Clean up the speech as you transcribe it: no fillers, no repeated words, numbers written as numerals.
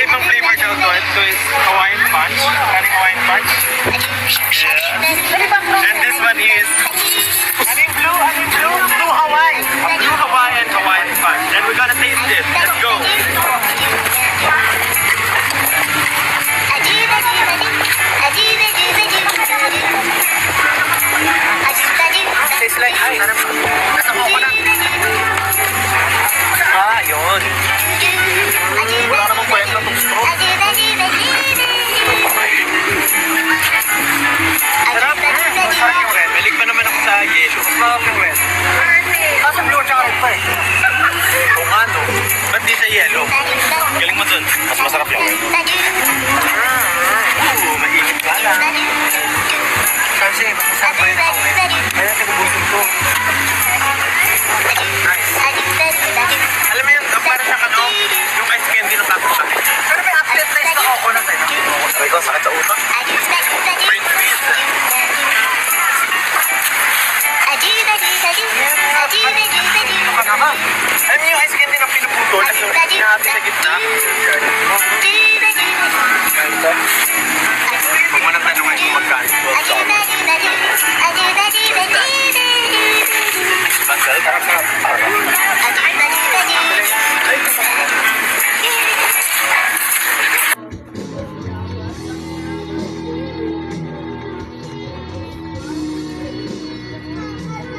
may ibang flavor daw to. Ito is Hawaiian Punch. Karing Hawaiian Punch. Yeah. And this one is... Ano yung blue? Ano yung blue? Blue Hawaii. A blue Hawaiian Punch. And we're gonna taste it. Let's go. Tastes like ice. Nasa coconut. Ah, yun. Wala namang kwenta itong straw. Sarap. Sarap yung red. Malig pa naman ako sa yellow. Sarap yung red. Nasa blue at saka red pa eh. Kung ano. Ba't di sa yellow? Galing mo dun. Mas masarap yung red. Mainit ka lang. Kasi, mas masarap pa yun ang red. Kaya natin bubusin ko. Nice. Alam mo yun, para sa kano, yung ice candy na tapos sa akin. Pero may aftertaste na coconut eh. Sabi ko, sakit sa utak. May twist. Ito ka naman. Alam niyo yung ice candy na pinuputol? Ano, natin sa gitna? Ganda.